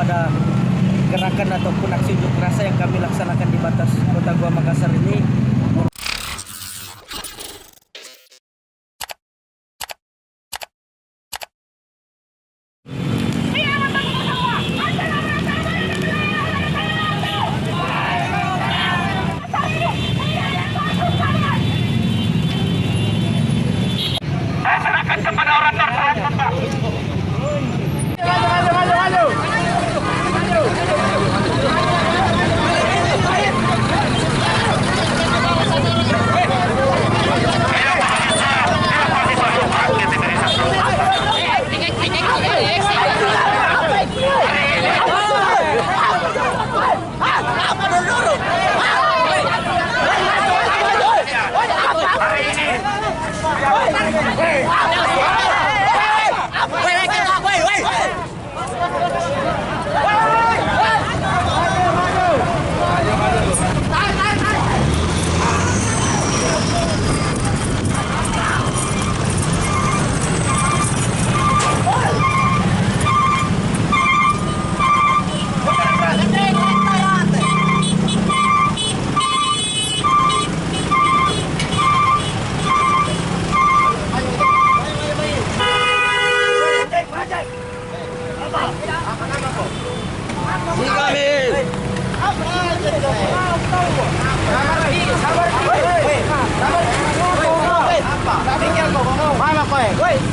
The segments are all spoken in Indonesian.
pada gerakan ataupun aksi unjuk rasa yang kami laksanakan di batas Kota Gua Makassar ini. Serahkan kepada orang terhormat.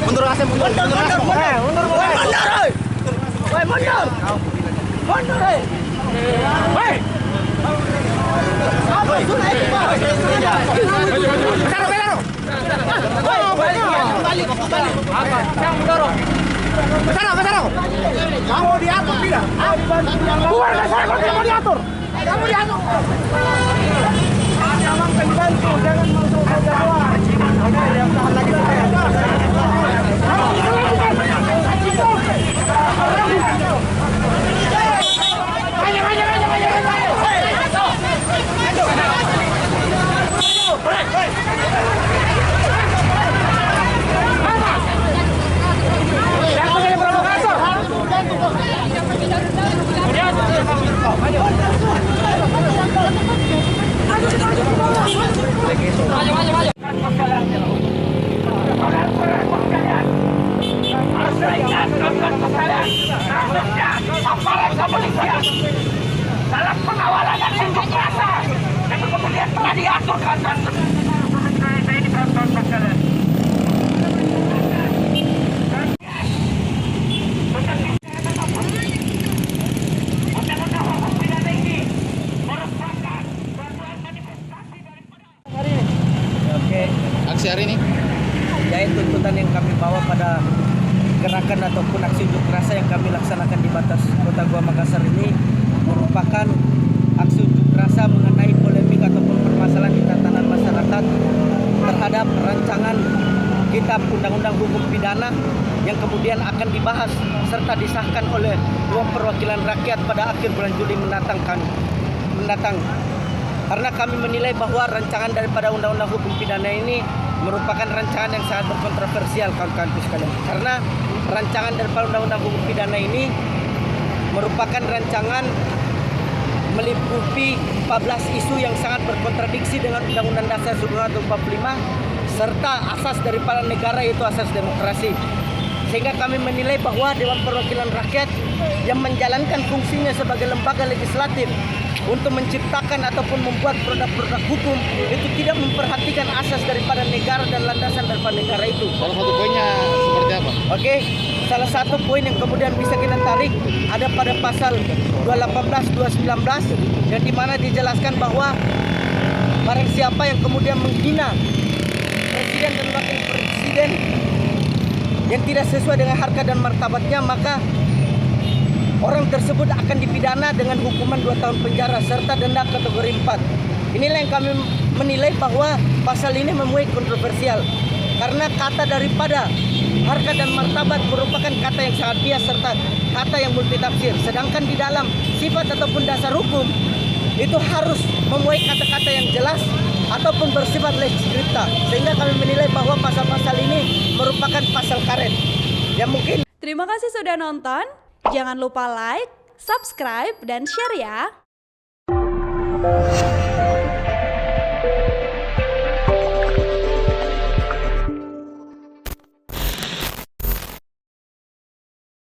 Mundur kasih mundur. Mundur. Woi, mundur. Mundur. Woi. Apa itu naik, Pak? Belaro. Kembali. Apa? Yang mendorong. Besar. Kamu diatur tidak? Keluar dari saya kalau kamu diatur. Kamu diatur. Jangan dibantu, jangan masuk ke jadwal. Oke, yang tahan lagi saya. Dalam pengawalan dan unjuk rasa itu kemudian telah diaturkan dan aksi hari ini yaitu tuntutan yang kami bawa pada gerakan ataupun aksi unjuk rasa yang kami laksanakan di batas Kota Gua Makassar ini merupakan aksi unjuk rasa mengenai polemik ataupun permasalahan di tatanan masyarakat terhadap rancangan kitab undang-undang hukum pidana yang kemudian akan dibahas serta disahkan oleh Dewan Perwakilan Rakyat pada akhir bulan Juli mendatang. Karena kami menilai bahwa rancangan daripada undang-undang hukum pidana ini merupakan rancangan yang sangat berkontroversial kawan-kawanku sekalian. Karena rancangan daripada undang-undang hukum pidana ini merupakan rancangan meliputi 14 isu yang sangat berkontradiksi dengan Undang-Undang Dasar 1945 serta asas daripada negara yaitu asas demokrasi. Sehingga kami menilai bahwa Dewan Perwakilan Rakyat yang menjalankan fungsinya sebagai lembaga legislatif untuk menciptakan ataupun membuat produk-produk hukum itu tidak memperhatikan asas daripada negara dan landasan daripada negara itu. salah satu poinnya seperti apa? Oke, salah satu poin yang kemudian bisa kita tarik ada pada pasal 218, 219 yang dimana dijelaskan bahwa barang siapa yang kemudian menghina presiden dan wakil presiden yang tidak sesuai dengan harkat dan martabatnya, maka orang tersebut akan dipidana dengan hukuman 2 tahun penjara serta denda kategori 4. Inilah yang kami menilai bahwa pasal ini memuai kontroversial karena kata daripada harkat dan martabat merupakan kata yang sangat bias serta kata yang multitafsir. Sedangkan di dalam sifat ataupun dasar hukum itu harus memuai kata-kata yang jelas ataupun bersifat lex scripta. Sehingga kami menilai bahwa pasal-pasal ini merupakan pasal karet. Ya mungkin. Terima kasih sudah nonton. Jangan lupa like, subscribe, dan share ya.